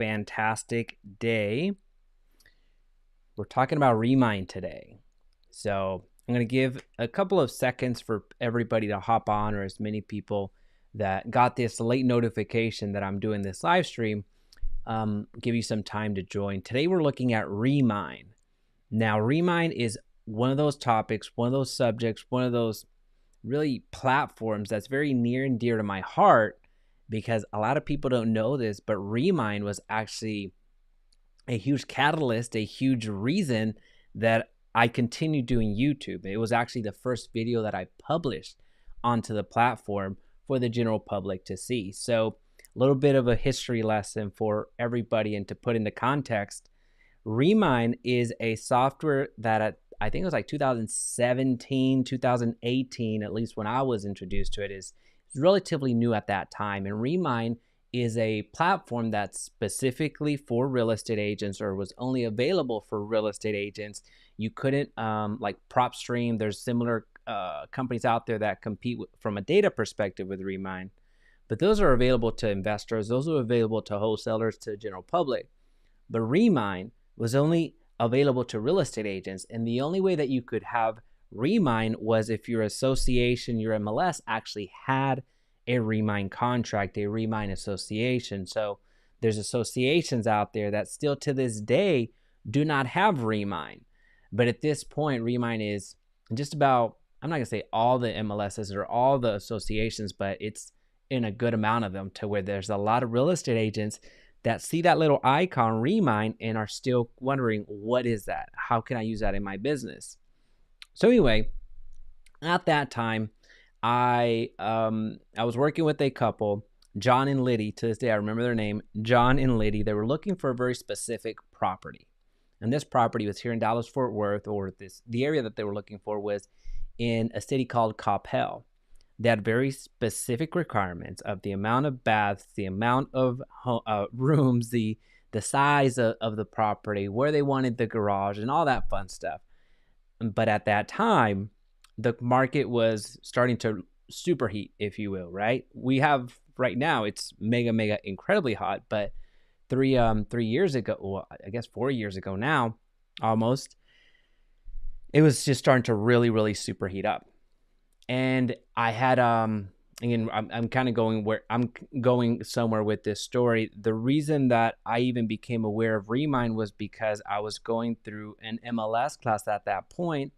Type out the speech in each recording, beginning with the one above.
fantastic day. We're talking about Remine today. So I'm going to give a couple of seconds for everybody to hop on, or as many people that got this late notification that I'm doing this live stream, give you some time to join. Today we're looking at Remine. Now, Remine is one of those topics, one of those subjects, one of those really platforms that's very near and dear to my heart, because a lot of people don't know this, but Remine was actually a huge catalyst, a huge reason that I continued doing YouTube. It was actually the first video that I published onto the platform for the general public to see. So a little bit of a history lesson for everybody, and to put into context, Remine is a software that I think it was like 2017, 2018, at least when I was introduced to it, is relatively new at that time. And Remine is a platform that's specifically for real estate agents, or was only available for real estate agents. You couldn't, like PropStream, there's similar companies out there that compete from a data perspective with Remine, but those are available to investors, those are available to wholesalers, to the general public. But Remine was only available to real estate agents, and the only way that you could have Remine was if your association, your MLS, actually had a Remine contract, a Remine association. So there's associations out there that still to this day do not have Remine. But at this point, Remine is just about, I'm not gonna say all the MLSs or all the associations, but it's in a good amount of them, to where there's a lot of real estate agents that see that little icon Remine and are still wondering, what is that? How can I use that in my business? So anyway, at that time, I was working with a couple, John and Liddy. To this day, I remember their name, John and Liddy. They were looking for a very specific property, and this property was here in Dallas-Fort Worth, or the area that they were looking for was in a city called Coppell. They had very specific requirements of the amount of baths, the amount of rooms, the size of the property, where they wanted the garage, and all that fun stuff. But at that time, the market was starting to superheat, if you will, right? We have right now, it's mega incredibly hot, but 3 years ago, well, I guess 4 years ago now, almost, it was just starting to really superheat up. And I had again, I'm kind of going somewhere with this story. The reason that I even became aware of Remine was because I was going through an MLS class at that point,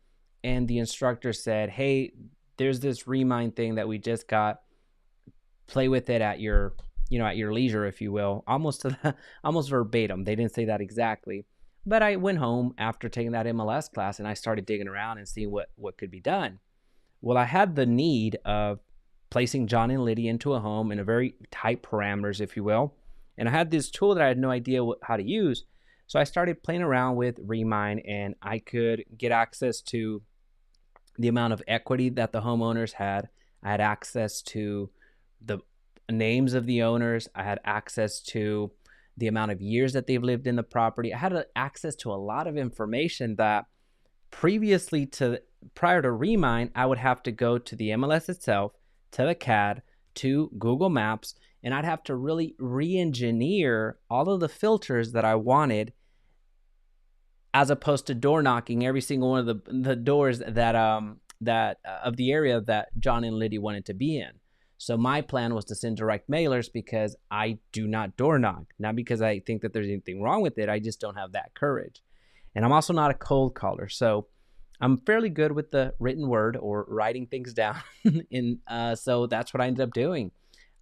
and the instructor said, "Hey, there's this Remine thing that we just got. Play with it at your leisure, if you will." Almost verbatim. They didn't say that exactly, but I went home after taking that MLS class, and I started digging around and seeing what could be done. Well, I had the need of placing John and Liddy into a home in a very tight parameters, if you will. And I had this tool that I had no idea how to use. So I started playing around with Remine, and I could get access to the amount of equity that the homeowners had. I had access to the names of the owners. I had access to the amount of years that they've lived in the property. I had access to a lot of information that prior to Remine, I would have to go to the MLS itself, to the CAD, to Google Maps, and I'd have to really re-engineer all of the filters that I wanted, as opposed to door knocking every single one of the doors that of the area that John and Liddy wanted to be in. So my plan was to send direct mailers, because I do not door knock. Not because I think that there's anything wrong with it, I just don't have that courage. And I'm also not a cold caller, so I'm fairly good with the written word or writing things down. So that's what I ended up doing.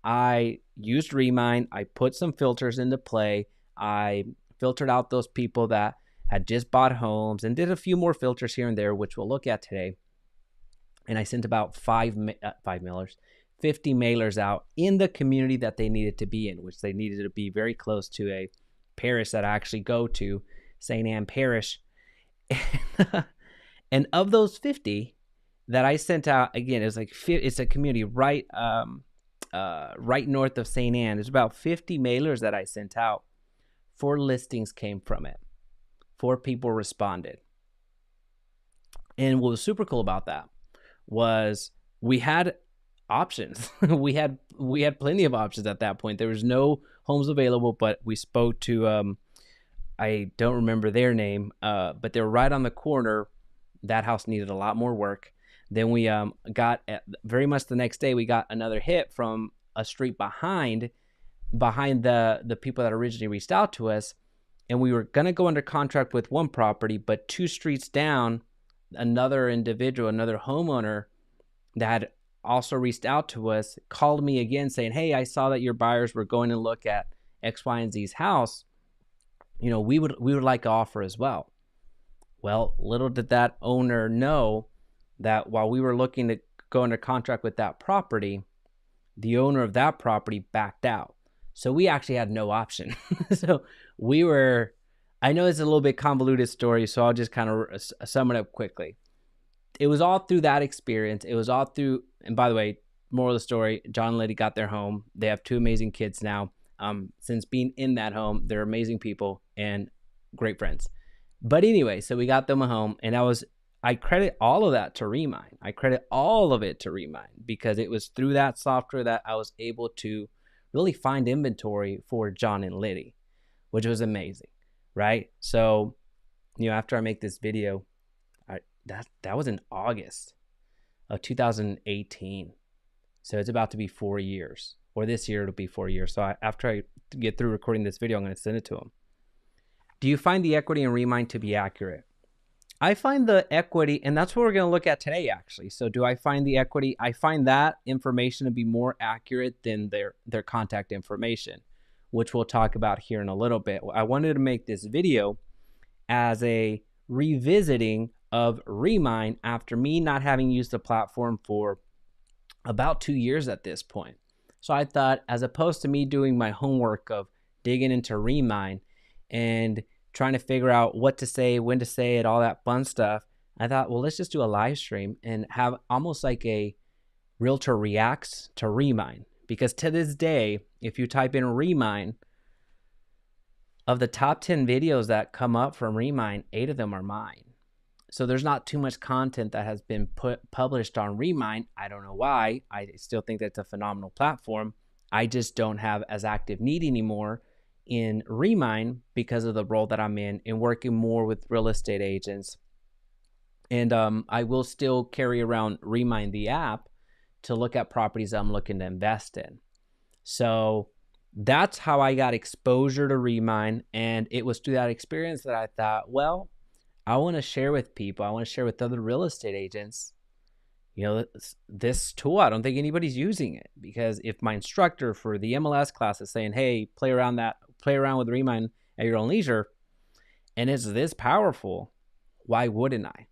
I used Remine. I put some filters into play. I filtered out those people that had just bought homes, and did a few more filters here and there, which we'll look at today. And I sent about 50 mailers out in the community that they needed to be in, which they needed to be very close to a parish that I actually go to, St. Anne Parish. And of those 50 that I sent out, again, it's a community right north of St. Anne. There's about 50 mailers that I sent out. 4 listings came from it. 4 people responded. And what was super cool about that was we had options. we had plenty of options at that point. There was no homes available, but we spoke to I don't remember their name, but they were right on the corner. That house needed a lot more work. Then we got very much the next day, we got another hit from a street behind the people that originally reached out to us, and we were going to go under contract with one property, but 2 streets down, another individual, another homeowner that had also reached out to us called me again saying, hey, I saw that your buyers were going to look at X, Y, and Z's house. We would like to offer as well. Well, little did that owner know that while we were looking to go under contract with that property, the owner of that property backed out. So we actually had no option. So I know it's a little bit convoluted story, so I'll just kind of sum it up quickly. It was all through that experience. It was all through, and by the way, moral of the story, John and Liddy got their home. They have 2 amazing kids now. Since being in that home, they're amazing people and great friends. But anyway, so we got them a home, and I credit all of that to Remine. I credit all of it to Remine because it was through that software that I was able to really find inventory for John and Liddy, which was amazing, right? So, after I make this video, that was in August of 2018. So it's about to be 4 years, or this year it'll be 4 years. So after I get through recording this video, I'm going to send it to him. Do you find the equity in Remine to be accurate? I find the equity, and that's what we're going to look at today, actually. So do I find the equity? I find that information to be more accurate than their contact information, which we'll talk about here in a little bit. I wanted to make this video as a revisiting of Remine after me not having used the platform for about 2 years at this point. So I thought, as opposed to me doing my homework of digging into Remine and trying to figure out what to say, when to say it, all that fun stuff, I thought, well, let's just do a live stream and have almost like a Realtor reacts to Remine. Because to this day, if you type in Remine, of the top 10 videos that come up from Remine, 8 of them are mine. So there's not too much content that has been published on Remine. I don't know why. I still think that's a phenomenal platform. I just don't have as active need anymore in Remine because of the role that I'm in working more with real estate agents. And I will still carry around Remine, the app, to look at properties I'm looking to invest in. So that's how I got exposure to Remine. And it was through that experience that I thought, well, I want to share with people. I want to share with other real estate agents, this tool. I don't think anybody's using it, because if my instructor for the MLS class is saying, hey, play around with Remine at your own leisure, and it's this powerful, why wouldn't I?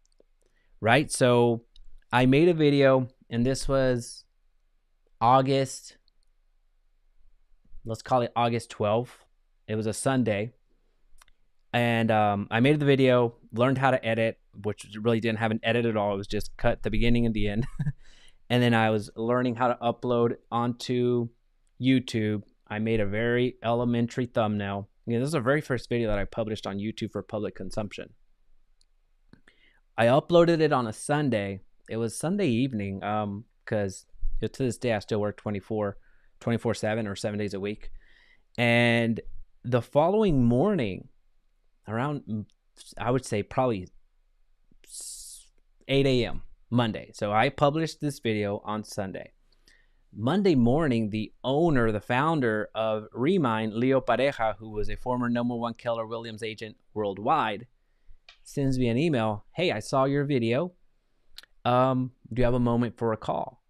Right? So I made a video, and this was August, let's call it August 12th. It was a Sunday. And I made the video, learned how to edit, which really didn't have an edit at all. It was just cut the beginning and the end. And then I was learning how to upload onto YouTube. I made a very elementary thumbnail. This is the very first video that I published on YouTube for public consumption. I uploaded it on a Sunday. It was Sunday evening because to this day I still work 24/7 or 7 days a week. And the following morning, around, I would say probably 8 a.m. Monday. So I published this video on Sunday. Monday morning, the owner, the founder of Remine, Leo Pareja, who was a former #1 Keller Williams agent worldwide, sends me an email. Hey, I saw your video. Do you have a moment for a call?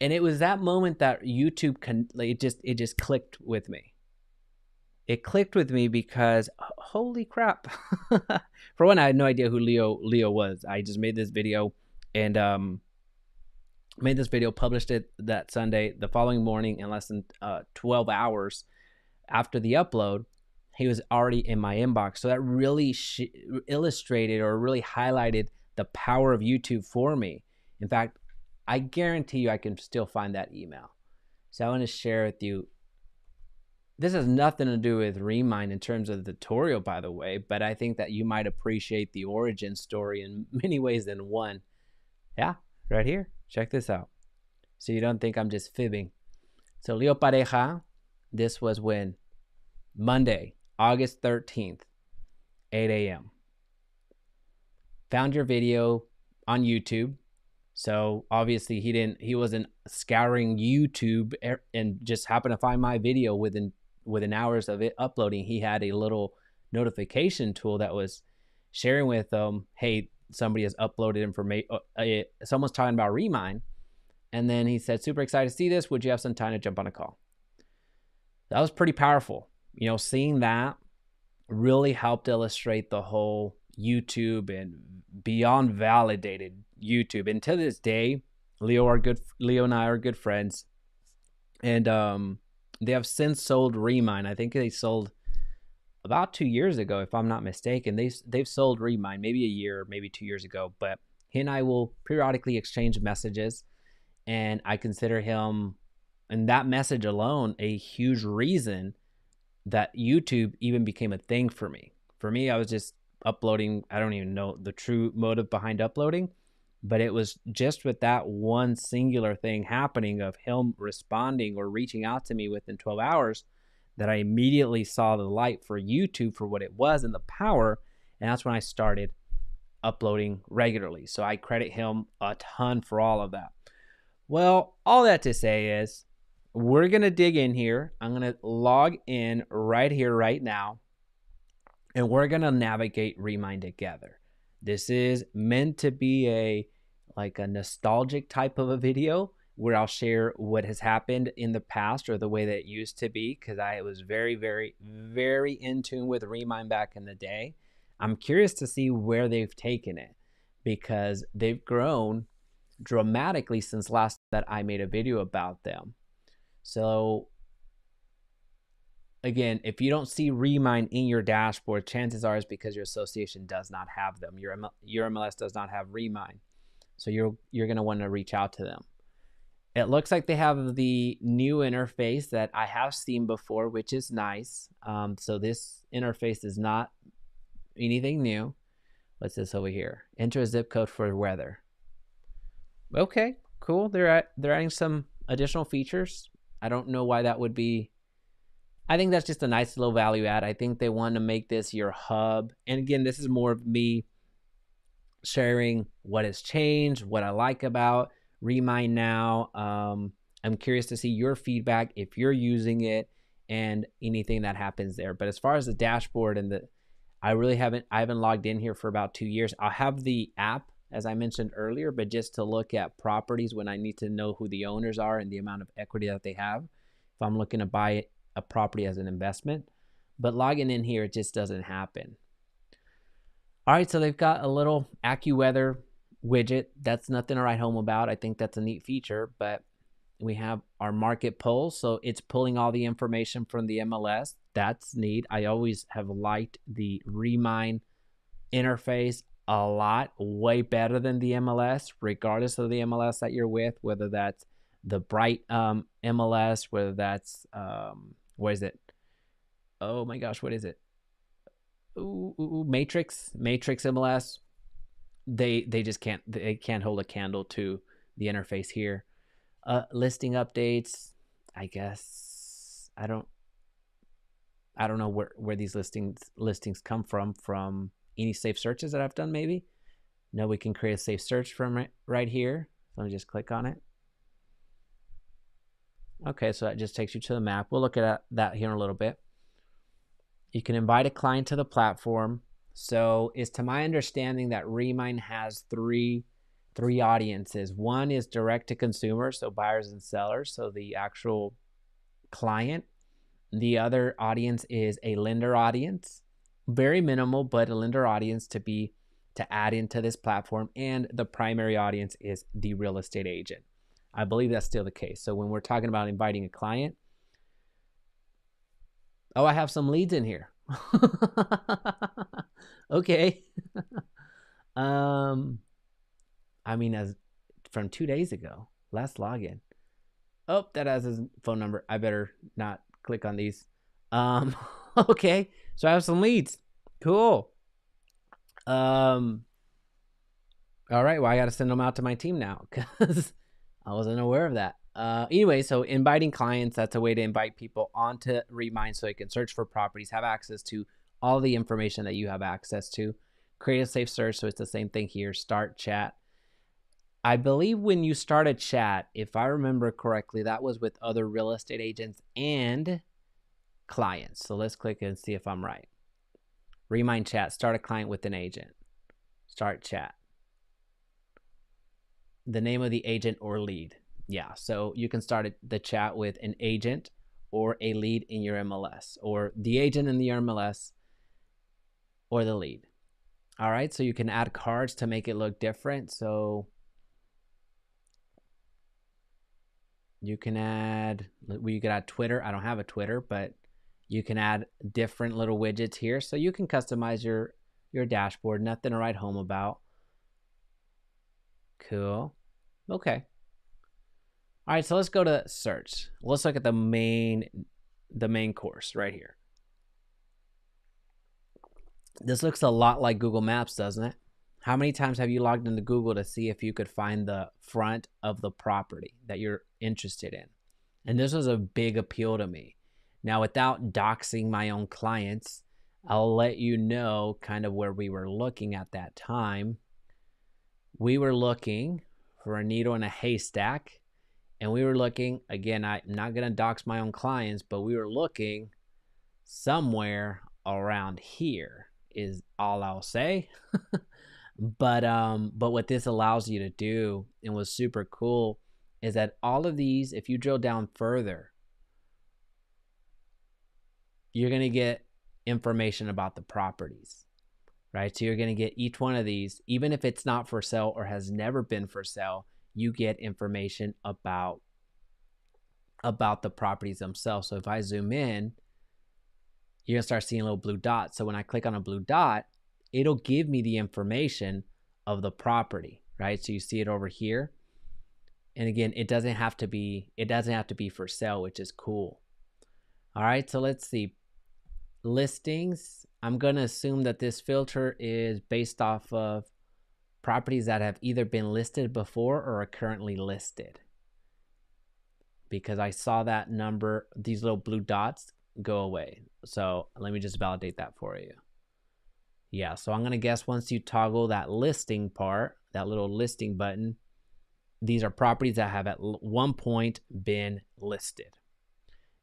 And it was that moment that YouTube it just clicked with me. It clicked with me because, holy crap. For one, I had no idea who Leo was. I just made this video and published it that Sunday. The following morning, in less than 12 hours after the upload, he was already in my inbox. So that really illustrated or really highlighted the power of YouTube for me. In fact, I guarantee you I can still find that email. So I want to share with you. This has nothing to do with Remine in terms of the tutorial, by the way, but I think that you might appreciate the origin story in many ways than one. Yeah, right here. Check this out. So you don't think I'm just fibbing. So Leo Pareja, this was when? Monday, August 13th, 8 a.m. Found your video on YouTube. So obviously he wasn't scouring YouTube and just happened to find my video within hours of it uploading. He had a little notification tool that was sharing with them, hey, somebody has uploaded information. Someone's talking about Remine. And then he said, super excited to see this. Would you have some time to jump on a call? That was pretty powerful. Seeing that really helped illustrate the whole YouTube and beyond validated YouTube. And to this day, Leo and I are good friends. And they have since sold Remine. I think they sold about 2 years ago, if I'm not mistaken. They've sold Remine maybe a year, maybe 2 years ago. But he and I will periodically exchange messages. And I consider him, and that message alone, a huge reason that YouTube even became a thing for me. For me, I was just uploading. I don't even know the true motive behind uploading, but it was just with that one singular thing happening of him responding or reaching out to me within 12 hours that I immediately saw the light for YouTube for what it was and the power. And that's when I started uploading regularly. So I credit him a ton for all of that. Well, all that to say is we're going to dig in here. I'm going to log in right here, right now, and we're going to navigate Remine together. This is meant to be a nostalgic type of a video where I'll share what has happened in the past or the way that it used to be, because I was very, very, very in tune with Remine back in the day. I'm curious to see where they've taken it, because they've grown dramatically since last that I made a video about them. So again, if you don't see Remine in your dashboard, chances are it's because your association does not have them. Your MLS does not have Remine. So you're going to want to reach out to them. It looks like they have the new interface that I have seen before, which is nice. So this interface is not anything new. What's this over here? Enter a zip code for weather. Okay, cool. They're adding some additional features. I don't know why that would be. I think that's just a nice little value add. I think they want to make this your hub. And again, this is more of me sharing what has changed, what I like about Remine now. I'm curious to see your feedback if you're using it and anything that happens there. But as far as the dashboard and I haven't logged in here for about 2 years. I'll have the app, as I mentioned earlier, but just to look at properties when I need to know who the owners are and the amount of equity that they have, if I'm looking to buy a property as an investment. But logging in here, it just doesn't happen. All right, so they've got a little AccuWeather widget. That's nothing to write home about. I think that's a neat feature, but we have our market polls. So it's pulling all the information from the MLS. That's neat. I always have liked the Remine interface a lot, way better than the MLS, regardless of the MLS that you're with, whether that's the Bright MLS, whether that's, what is it? Oh my gosh, what is it? Matrix MLS. They just can't hold a candle to the interface here. Listing updates, I guess I don't know where these listings come from any safe searches that I've done. Maybe no, we can create a safe search from right here. Let me just click on it. Okay, so that just takes you to the map. We'll look at that here in a little bit. You can invite a client to the platform. So it's to my understanding that Remine has three audiences. One is direct to consumer, so buyers and sellers, so the actual client. The other audience is a lender audience, very minimal, but a lender audience to add into this platform. And the primary audience is the real estate agent. I believe that's still the case. So when we're talking about inviting a client, oh, I have some leads in here. Okay. I mean, as from 2 days ago, last login. Oh, that has his phone number. I better not click on these. Okay. So I have some leads. Cool. All right. Well, I got to send them out to my team now because I wasn't aware of that. Anyway, so inviting clients, that's a way to invite people onto Remine so they can search for properties, have access to all the information that you have access to. Create a safe search, so it's the same thing here. Start chat. I believe when you start a chat, if I remember correctly, that was with other real estate agents and clients. So let's click and see if I'm right. Remine chat, start a client with an agent. Start chat. The name of the agent or lead. Yeah, so you can start the chat with an agent or a lead in your MLS, or the agent in the MLS or the lead. All right, so you can add cards to make it look different. So you can add Twitter. I don't have a Twitter, but you can add different little widgets here. So you can customize your dashboard. Nothing to write home about. Cool. Okay. All right, so let's go to search. Let's look at the main course right here. This looks a lot like Google Maps, doesn't it? How many times have you logged into Google to see if you could find the front of the property that you're interested in? And this was a big appeal to me. Now, without doxing my own clients, I'll let you know kind of where we were looking at that time. We were looking for a needle in a haystack. And we were looking, again, I'm not going to dox my own clients, but we were looking somewhere around here is all I'll say. But what this allows you to do, and was super cool, is that all of these, if you drill down further, you're going to get information about the properties, right? So you're going to get each one of these, even if it's not for sale or has never been for sale, you get information about the properties themselves. So if I zoom in, you're going to start seeing little blue dots. So when I click on a blue dot, it'll give me the information of the property, right? So you see it over here. And again, it doesn't have to be for sale, which is cool. All right, so let's see. Listings. I'm going to assume that this filter is based off of properties that have either been listed before or are currently listed, because I saw that number, these little blue dots, go away. So let me just validate that for you. Yeah, so I'm going to guess once you toggle that listing part, that little listing button, these are properties that have at one point been listed.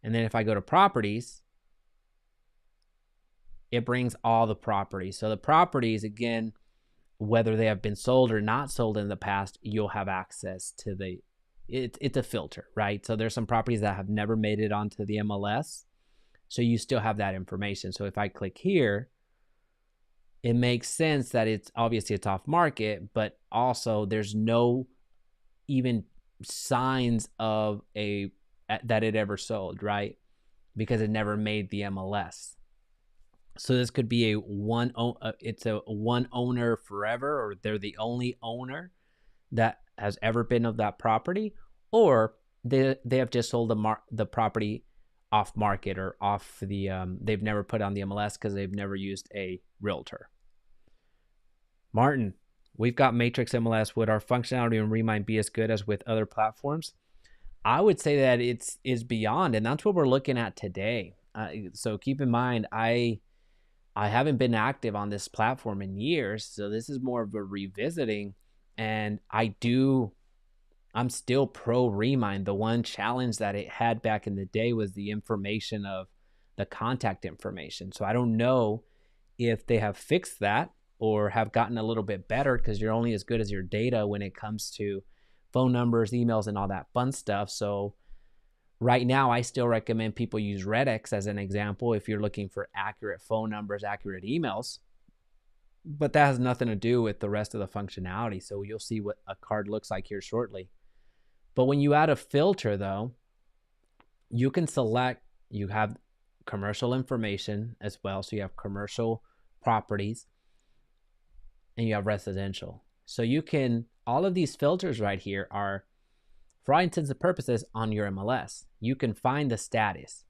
And then if I go to properties, it brings all the properties. So the properties, again, whether they have been sold or not sold in the past, you'll have access to it's a filter, right? So there's some properties that have never made it onto the MLS. So you still have that information. So if I click here, it makes sense that it's obviously it's off market, but also there's no even signs of that it ever sold, right? Because it never made the MLS. So this could be it's a one owner forever, or they're the only owner that has ever been of that property, or they have just sold the property off market or off the they've never put on the MLS because they've never used a realtor. Martin, we've got Matrix MLS. Would our functionality in Remine be as good as with other platforms? I would say that is beyond, and that's what we're looking at today. So keep in mind, I haven't been active on this platform in years, so this is more of a revisiting. And I'm still pro Remine. The one challenge that it had back in the day was the information of the contact information. So I don't know if they have fixed that or have gotten a little bit better, because you're only as good as your data when it comes to phone numbers, emails, and all that fun stuff. So right now, I still recommend people use Redx as an example if you're looking for accurate phone numbers, accurate emails. But that has nothing to do with the rest of the functionality. So you'll see what a card looks like here shortly. But when you add a filter, though, you can select, you have commercial information as well. So you have commercial properties and you have residential. So you can, all of these filters right here are, for all intents and purposes, on your MLS. You can find the status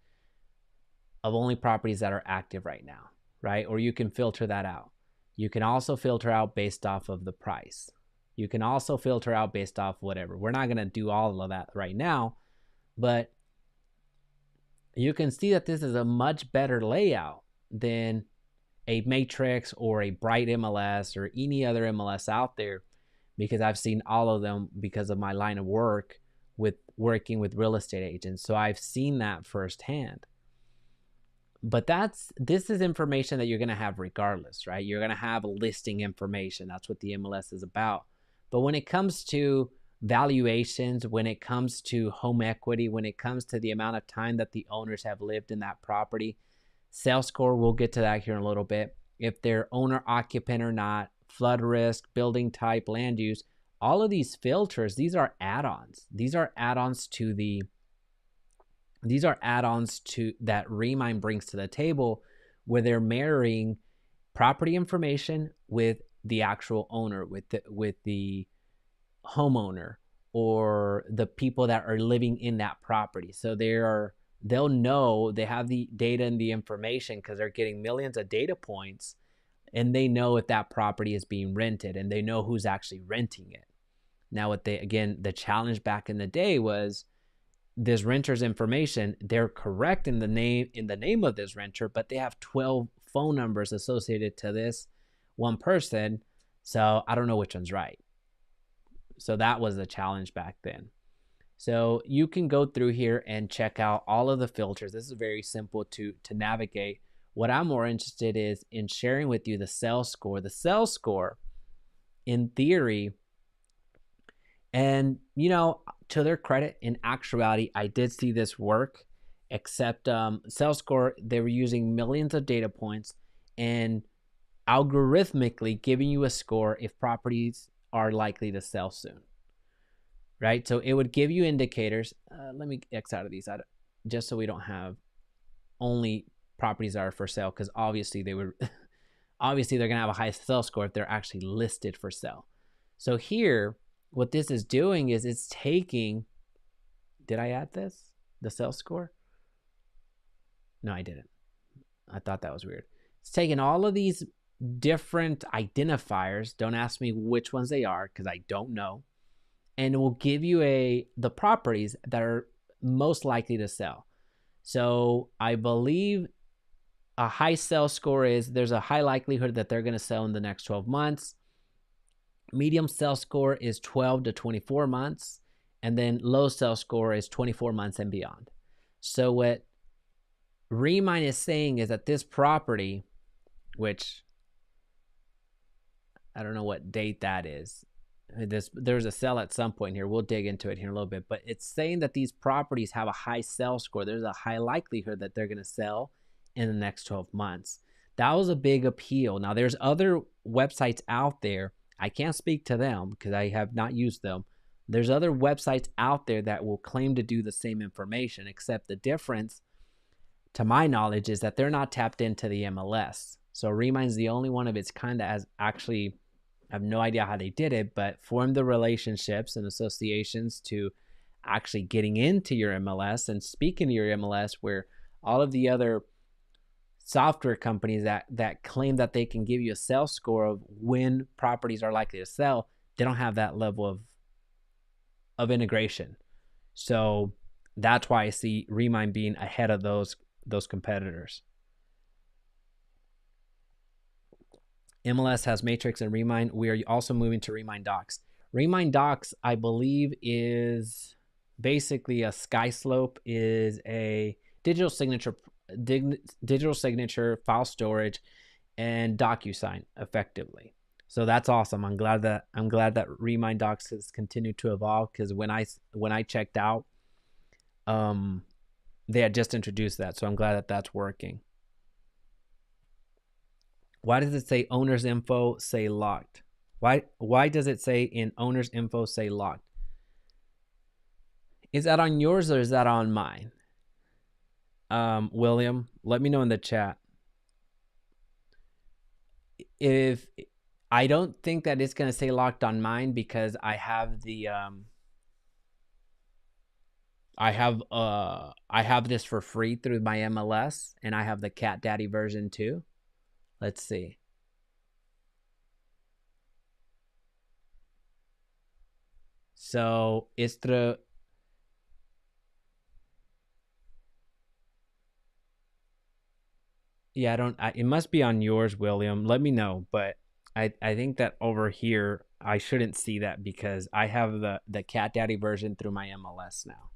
of only properties that are active right now, right? Or you can filter that out. You can also filter out based off of the price. You can also filter out based off whatever. We're not going to do all of that right now, but you can see that this is a much better layout than a Matrix or a Bright MLS or any other MLS out there, because I've seen all of them because of my line of work with working with real estate agents. So I've seen that firsthand. But this is information that you're going to have regardless, right? You're going to have listing information. That's what the MLS is about. But when it comes to valuations, when it comes to home equity, when it comes to the amount of time that the owners have lived in that property, sales score, we'll get to that here in a little bit. If they're owner occupant or not, flood risk, building type, land use, all of these filters, these are add-ons. These are add-ons to that Remine brings to the table, where they're marrying property information with the actual owner, with the homeowner or the people that are living in that property. So they'll know, they have the data and the information because they're getting millions of data points, and they know if that property is being rented, and they know who's actually renting it. Now, the challenge back in the day was this renter's information. They're correct in the name of this renter, but they have 12 phone numbers associated to this one person. So I don't know which one's right. So that was the challenge back then. So you can go through here and check out all of the filters. This is very simple to navigate. What I'm more interested is in sharing with you the sales score. The sales score, in theory, and to their credit, in actuality, I did see this work, except sales score, they were using millions of data points and algorithmically giving you a score if properties are likely to sell soon, right? So it would give you indicators. Let me X out of these, just so we don't have only properties that are for sale, because obviously they're going to have a high sales score if they're actually listed for sale. So here, what this is doing is it's taking, did I add this? The sales score? No, I didn't. I thought that was weird. It's taking all of these different identifiers. Don't ask me which ones they are, because I don't know. And it will give you the properties that are most likely to sell. So I believe a high sales score is there's a high likelihood that they're going to sell in the next 12 months. Medium sales score is 12 to 24 months. And then low sales score is 24 months and beyond. So what Remine is saying is that this property, which I don't know what date that is. There's a sell at some point here. We'll dig into it here in a little bit. But it's saying that these properties have a high sales score. There's a high likelihood that they're going to sell in the next 12 months. That was a big appeal. Now, there's other websites out there. I can't speak to them because I have not used them. There's other websites out there that will claim to do the same information, except the difference, to my knowledge, is that they're not tapped into the MLS. So Remine's the only one of its kind that has actually, I have no idea how they did it, but formed the relationships and associations to actually getting into your MLS and speaking to your MLS, where all of the other software companies that claim that they can give you a sales score of when properties are likely to sell, they don't have that level of integration. So that's why I see Remine being ahead of those competitors. MLS has Matrix and Remine. We are also moving to Remine Docs. Remine Docs, I believe, is basically a SkySlope, is a digital signature file storage and DocuSign effectively. So that's awesome. I'm glad that Remine Docs has continued to evolve, because when I checked out, they had just introduced that. So I'm glad that that's working. Why does it say owner's info say locked? Why does it say in owner's info say locked? Is that on yours or is that on mine? William, let me know in the chat. If I don't think that it's going to say locked on mine, because I have the I have this for free through my MLS, and I have the Cat Daddy version too. Let's see. So it's the yeah, it must be on yours, William. Let me know, but I think that over here I shouldn't see that because I have the Cat Daddy version through my MLS now.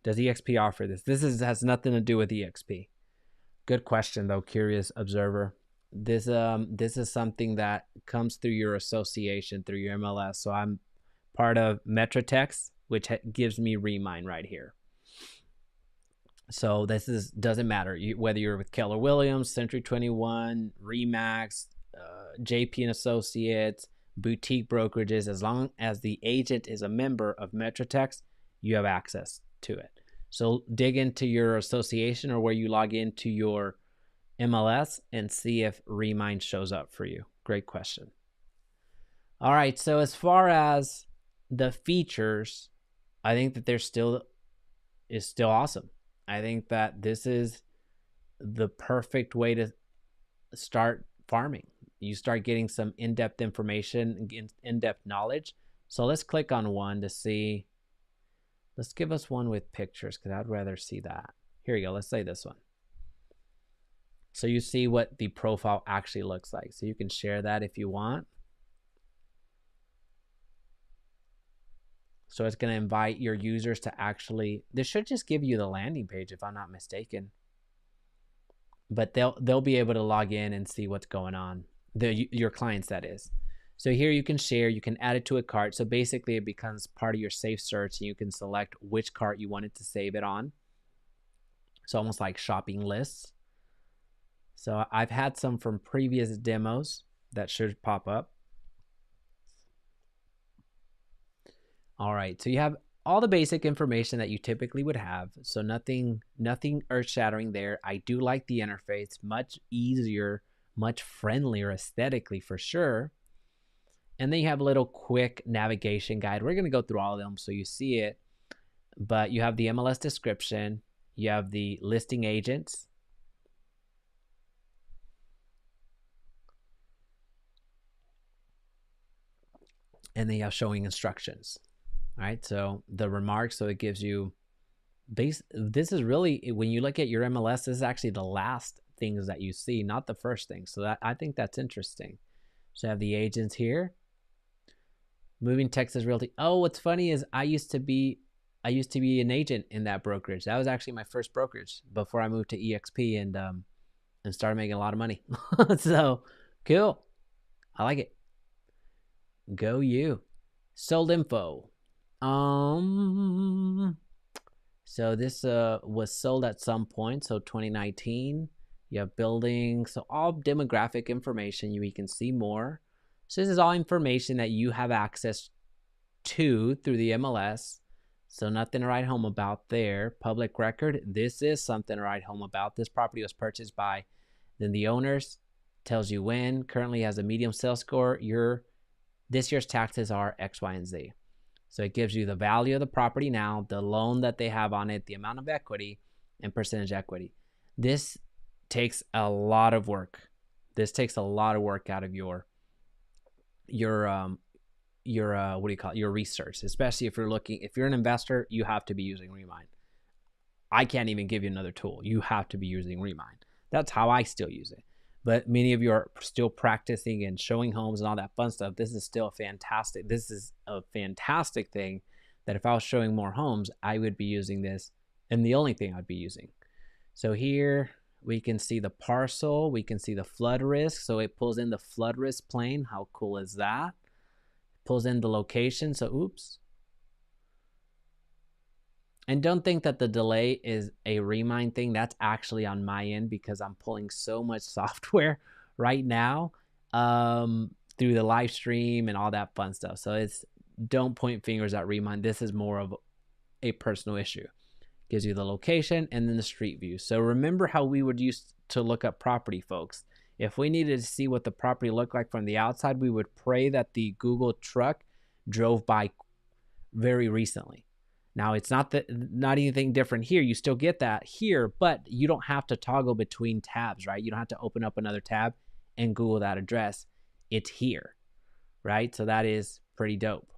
Does EXP offer this? Has nothing to do with EXP. Good question though, curious observer. This is something that comes through your association, through your MLS. So I'm part of Metrotex, which gives me Remine right here. So doesn't matter whether you're with Keller Williams, Century 21, Remax, JP and Associates, boutique brokerages. As long as the agent is a member of Metrotex, you have access to it. So dig into your association or where you log into your MLS and see if Remine shows up for you. Great question. All right, so as far as the features, I think that is still awesome. I think that this is the perfect way to start farming. You start getting some in-depth information, in-depth knowledge. So let's click on one to see. Let's give us one with pictures because I'd rather see that. Here we go. Let's say this one. So you see what the profile actually looks like. So you can share that if you want. So it's going to invite your users to actually, this should just give you the landing page if I'm not mistaken. But they'll be able to log in and see what's going on. Your clients, that is. So here you can share, you can add it to a cart. So basically it becomes part of your safe search and you can select which cart you wanted to save it on. It's almost like shopping lists. So I've had some from previous demos that should pop up. All right, so you have all the basic information that you typically would have. So nothing earth-shattering there. I do like the interface, much easier, much friendlier aesthetically for sure. And then you have a little quick navigation guide. We're gonna go through all of them so you see it. But you have the MLS description, you have the listing agents, and then you have showing instructions. All right, so the remarks, so it gives you this is really, when you look at your MLS, this is actually the last things that you see, not the first thing. So that, I think that's interesting. So I have the agents here. Moving Texas Realty. Oh, what's funny is I used to be an agent in that brokerage. That was actually my first brokerage before I moved to EXP and started making a lot of money. So cool. I like it. Go you. Sold info. So this was sold at some point, so 2019. You have buildings, so all demographic information. You can see more. So this is all information that you have access to through the MLS. So nothing to write home about there. Public record, this is something to write home about. This property was purchased by then the owners, tells you when, currently has a medium sales score. This year's taxes are X, Y, and Z. So it gives you the value of the property now, the loan that they have on it, the amount of equity, and percentage equity. This takes a lot of work. This takes a lot of work out of your what do you call it? Your research, especially if you're an investor, you have to be using Remine. I can't even give you another tool. You have to be using Remine. That's how I still use it. But many of you are still practicing and showing homes and all that fun stuff. This is a fantastic thing that if I was showing more homes, I would be using this, and the only thing I'd be using. So here we can see the parcel, we can see the flood risk. So it pulls in the flood risk plane. How cool is that? Pulls in the location. So oops. And don't think that the delay is a Remine thing. That's actually on my end because I'm pulling so much software right now through the live stream and all that fun stuff. So don't point fingers at Remine. This is more of a personal issue. Gives you the location and then the street view. So remember how we would use to look up property, folks. If we needed to see what the property looked like from the outside, we would pray that the Google truck drove by very recently. Now, it's not anything different here. You still get that here, but you don't have to toggle between tabs, right? You don't have to open up another tab and Google that address. It's here, right? So that is pretty dope.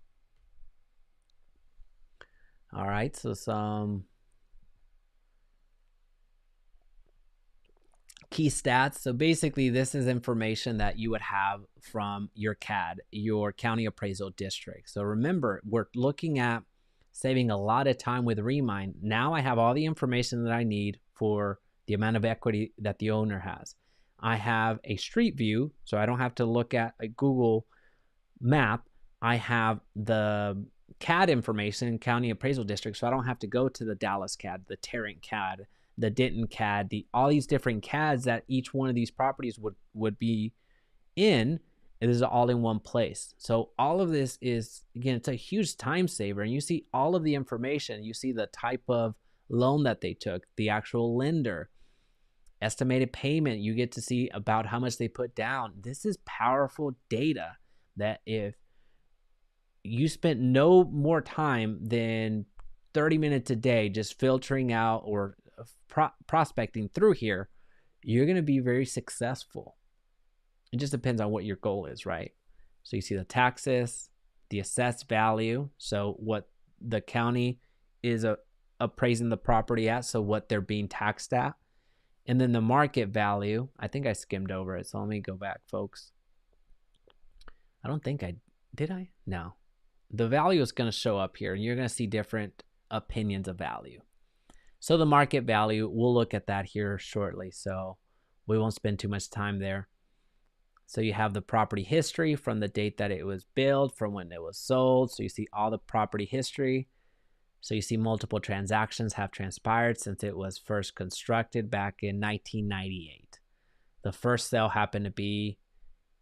All right, so some key stats. So basically, this is information that you would have from your CAD, your county appraisal district. So remember, we're looking at saving a lot of time with Remine. Now I have all the information that I need for the amount of equity that the owner has. I have a street view, so I don't have to look at a Google map. I have the CAD information, county appraisal district, so I don't have to go to the Dallas CAD, the Tarrant CAD, the Denton CAD, all these different CADs that each one of these properties would be in. It is all in one place. So all of this is, again, it's a huge time saver. And you see all of the information. You see the type of loan that they took, the actual lender, estimated payment. You get to see about how much they put down. This is powerful data that if you spent no more time than 30 minutes a day just filtering out or prospecting through here, you're going to be very successful. It just depends on what your goal is, right? So you see the taxes, the assessed value, so what the county is appraising the property at, so what they're being taxed at, and then the market value. I think I skimmed over it, so let me go back, folks. I don't think I did. No. The value is going to show up here, and you're going to see different opinions of value. So the market value, we'll look at that here shortly, so we won't spend too much time there. So you have the property history from the date that it was built, from when it was sold. So you see all the property history. So you see multiple transactions have transpired since it was first constructed back in 1998. The first sale happened to be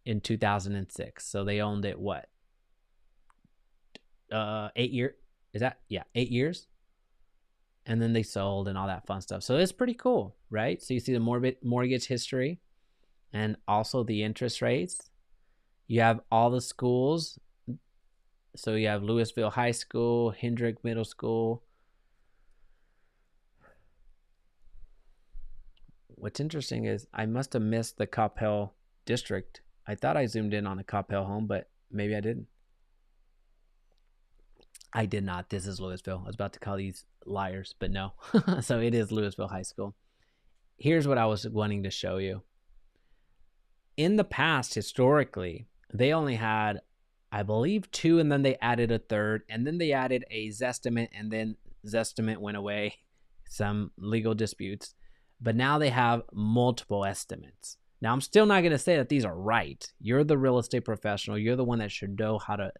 in 2006. So they owned it, what? 8 years? Is that? Yeah, 8 years. And then they sold and all that fun stuff. So it's pretty cool, right? So you see the mortgage history and also the interest rates. You have all the schools. So you have Louisville High School, Hendrick Middle School. What's interesting is I must have missed the Coppell district. I thought I zoomed in on a Coppell home, but maybe I didn't. I did not. This is Louisville. I was about to call these liars, but no. So it is Louisville High School. Here's what I was wanting to show you. In the past, historically, they only had, I believe, 2, and then they added a third, and then they added a Zestimate, and then Zestimate went away, some legal disputes. But now they have multiple estimates. Now, I'm still not going to say that these are right. You're the real estate professional. You're the one that should know how to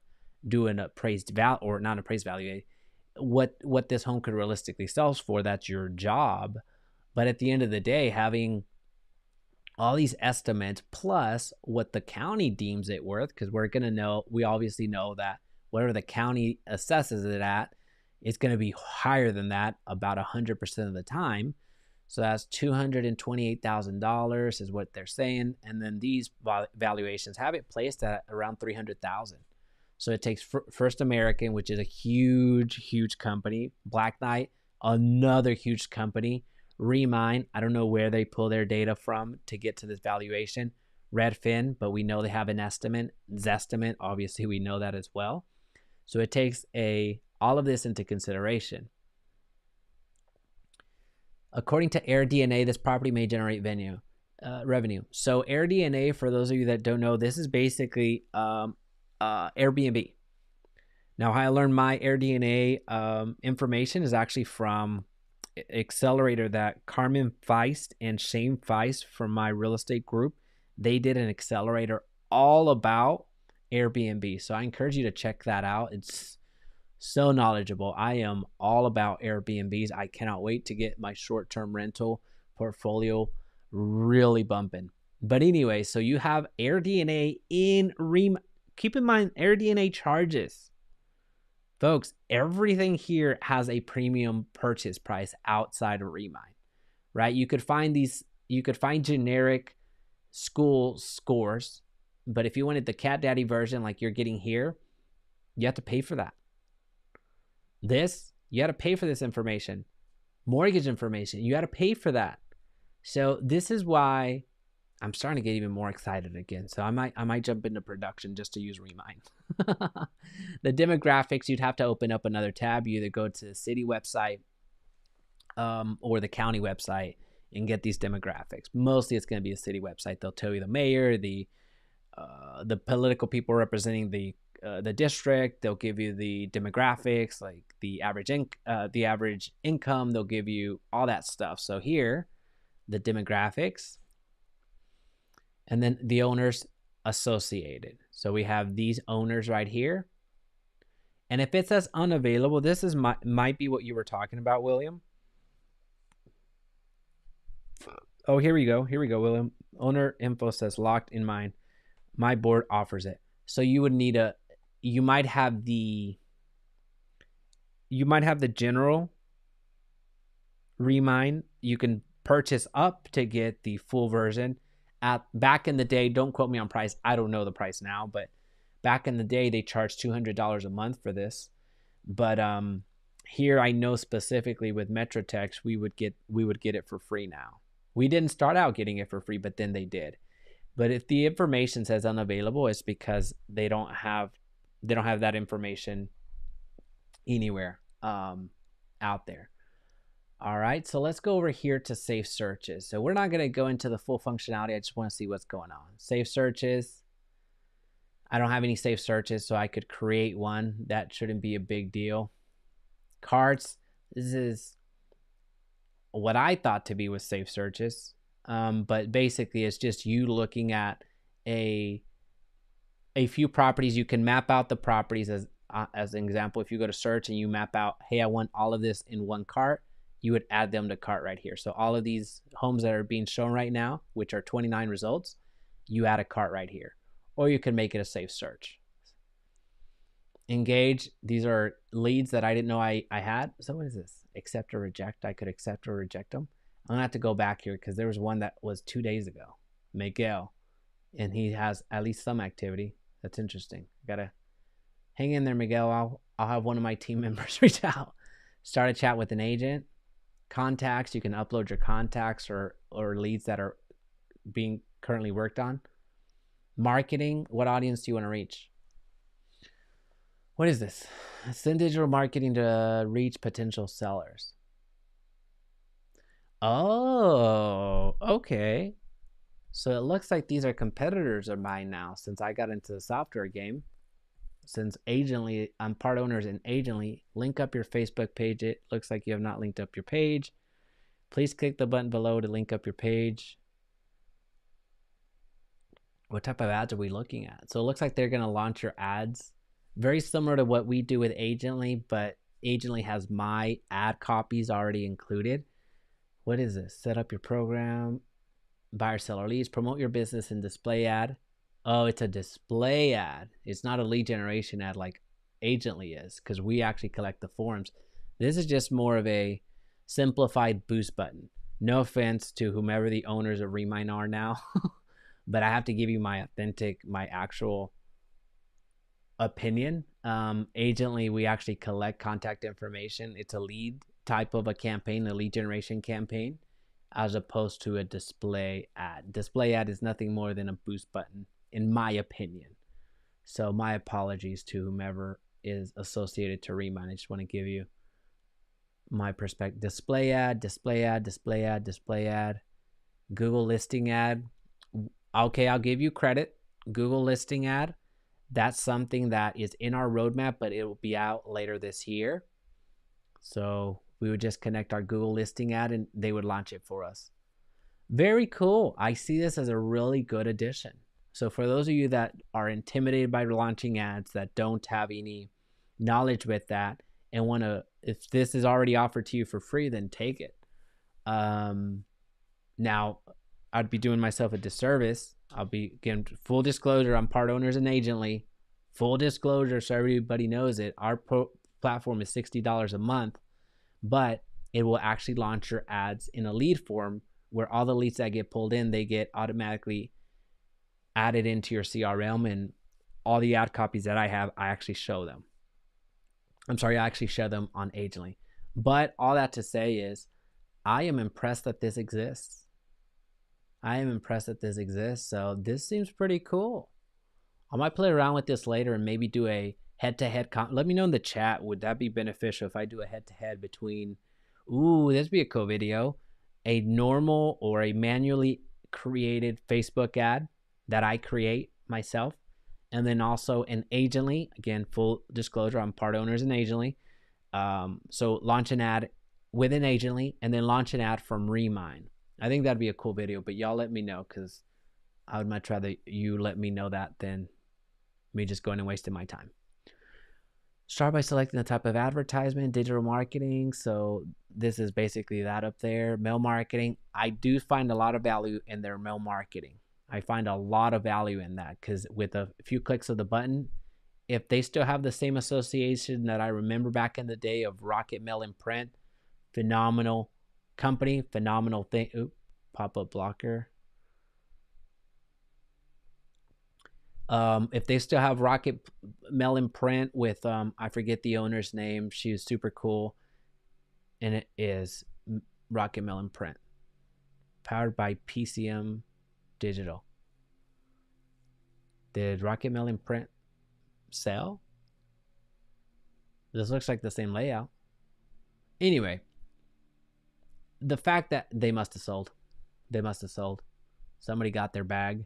do an appraised value, or not appraised value, what this home could realistically sell for. That's your job. But at the end of the day, having all these estimates plus what the county deems it worth, because we're going to know, we obviously know that whatever the county assesses it at, it's going to be higher than that about 100% of the time. So that's $228,000 is what they're saying. And then these valuations have it placed at around $300,000. So it takes First American, which is a huge company. Black Knight, another huge company. Remine, I don't know where they pull their data from to get to this valuation. Redfin, but we know they have an estimate. Zestimate, obviously we know that as well. So it takes all of this into consideration. According to AirDNA, this property may generate revenue. So AirDNA, for those of you that don't know, this is basically Airbnb. Now, how I learned my AirDNA information is actually from accelerator that Carmen Feist and Shane Feist from my real estate group. They did an accelerator all about Airbnb. So I encourage you to check that out. It's so knowledgeable. I am all about Airbnbs. I cannot wait to get my short-term rental portfolio really bumping. But anyway, so you have AirDNA in keep in mind, AirDNA charges. Folks, everything here has a premium purchase price outside of Remine, right? You could find generic school scores, but if you wanted the Cat Daddy version like you're getting here, you have to pay for that. You got to pay for this information. Mortgage information, you got to pay for that. So this is why I'm starting to get even more excited again. So I might jump into production just to use Remine. The demographics, you'd have to open up another tab. You either go to the city website or the county website and get these demographics. Mostly it's going to be a city website. They'll tell you the mayor, the political people representing the district. They'll give you the demographics, like the average income. They'll give you all that stuff. So here, the demographics, and then the owners associated. So we have these owners right here. And if it says unavailable, this is might be what you were talking about, William. Oh, here we go, William. Owner info says locked in mine. My board offers it. So you would need you might have the general Remine. You can purchase up to get the full version. Back in the day, don't quote me on price. I don't know the price now, but back in the day, they charged $200 a month for this. But here I know specifically with Metrotex, we would get it for free now. We didn't start out getting it for free, but then they did. But if the information says unavailable, it's because they don't have that information anywhere out there. All right, so let's go over here to save searches. So we're not going to go into the full functionality. I just want to see what's going on. Save searches. I don't have any save searches, so I could create one. That shouldn't be a big deal. Carts. This is what I thought to be with save searches. But basically, it's just you looking at a few properties. You can map out the properties as an example. If you go to search and you map out, hey, I want all of this in one cart, you would add them to cart right here. So all of these homes that are being shown right now, which are 29 results, you add a cart right here. Or you can make it a safe search. Engage. These are leads that I didn't know I had. So what is this? Accept or reject. I could accept or reject them. I'm going to have to go back here because there was one that was 2 days ago. Miguel. And he has at least some activity. That's interesting. Got to hang in there, Miguel. I'll have one of my team members reach out. Start a chat with an agent. Contacts. You can upload your contacts or leads that are being currently worked on. Marketing. What audience do you want to reach? What is this? Send digital marketing to reach potential sellers. Oh, okay. So it looks like these are competitors of mine now since I got into the software game. Since Agently, I'm part owners in Agently. Link up your Facebook page. It looks like you have not linked up your page. Please click the button below to link up your page. What type of ads are we looking at? So it looks like they're going to launch your ads. Very similar to what we do with Agently, but Agently has my ad copies already included. What is this? Set up your program. Buyer seller leads. Promote your business and display ad. Oh, it's a display ad. It's not a lead generation ad like Agently is because we actually collect the forms. This is just more of a simplified boost button. No offense to whomever the owners of Remine are now, but I have to give you my actual opinion. Agently, we actually collect contact information. It's a lead type of a campaign, a lead generation campaign, as opposed to a display ad. Display ad is nothing more than a boost button, in my opinion. So my apologies to whomever is associated to Remine. I just want to give you my perspective. Display ad, display ad, display ad, display ad, Google listing ad. Okay, I'll give you credit. Google listing ad. That's something that is in our roadmap, but it will be out later this year. So we would just connect our Google listing ad and they would launch it for us. Very cool. I see this as a really good addition. So for those of you that are intimidated by launching ads, that don't have any knowledge with that and want to, if this is already offered to you for free, then take it. Now, I'd be doing myself a disservice. I'll be, again, full disclosure, I'm part owners in Agently. Full disclosure so everybody knows it. Our platform is $60 a month, but it will actually launch your ads in a lead form where all the leads that get pulled in, they get automatically added into your CRM, and all the ad copies that I have, I actually show them. I actually show them on Agently. But all that to say is, I am impressed that this exists. I am impressed that this exists. So this seems pretty cool. I might play around with this later and maybe do a head-to-head. Let me know in the chat. Would that be beneficial if I do a head-to-head between, ooh, this would be a cool video, a normal or a manually created Facebook ad that I create myself, and then also an agently. Again, full disclosure, I'm part owners in agently. So launch an ad with an agently, and then launch an ad from Remine. I think that'd be a cool video, but y'all let me know, because I would much rather you let me know that than me just going and wasting my time. Start by selecting the type of advertisement, digital marketing. So this is basically that up there. Mail marketing. I do find a lot of value in their mail marketing. I find a lot of value in that, because with a few clicks of the button, if they still have the same association that I remember back in the day of Rocket Mail and Print, phenomenal company, phenomenal thing. Oop, pop-up blocker. If they still have Rocket Mail and Print with, I forget the owner's name. She was super cool. And it is Rocket Mail and Print. Powered by PCM Digital. Did Rocket Mail and Print sell? This looks like the same layout. Anyway, the fact that they must have sold. They must have sold. Somebody got their bag.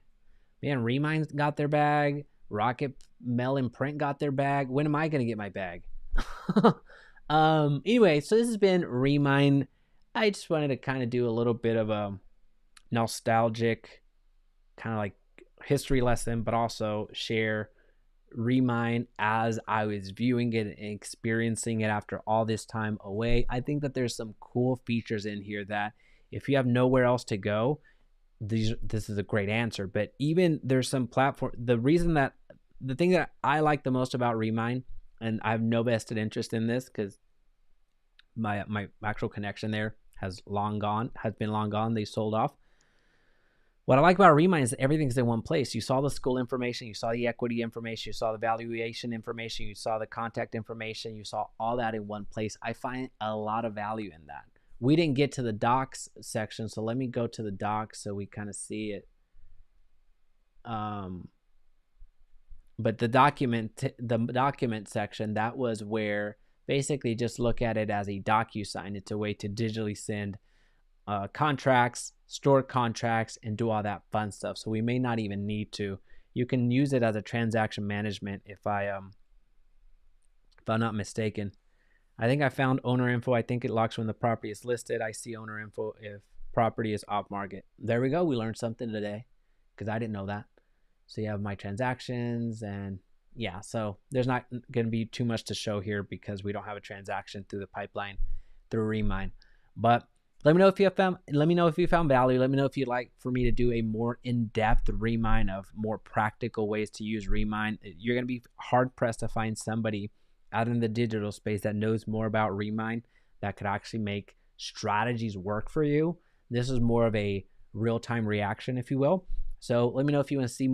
Man, Remine got their bag. Rocket Mail and Print got their bag. When am I going to get my bag? Anyway, so this has been Remine. I just wanted to kind of do a little bit of a nostalgic kind of like history lesson, but also share Remine as I was viewing it and experiencing it after all this time away. I think that there's some cool features in here that if you have nowhere else to go, this is a great answer. But even there's some platform, the thing that I like the most about Remine, and I have no vested interest in this because my actual connection there has been long gone. They sold off. What I like about Remine is everything's in one place. You saw the school information, you saw the equity information, you saw the valuation information, you saw the contact information, you saw all that in one place. I find a lot of value in that. We didn't get to the docs section, so let me go to the docs so we kind of see it. But the document section, that was where basically just look at it as a DocuSign. It's a way to digitally send contracts, store contracts, and do all that fun stuff. So we may not even need to. You can use it as a transaction management if I'm not mistaken. I think I found owner info. I think it locks when the property is listed. I see owner info if property is off market. There we go. We learned something today because I didn't know that. So you have my transactions, and yeah, so there's not going to be too much to show here because we don't have a transaction through the pipeline through Remine. But let me know if you found value. Let me know if you'd like for me to do a more in-depth Remine of more practical ways to use Remine. You're going to be hard pressed to find somebody out in the digital space that knows more about Remine that could actually make strategies work for you. This is more of a real-time reaction, if you will. So let me know if you want to see more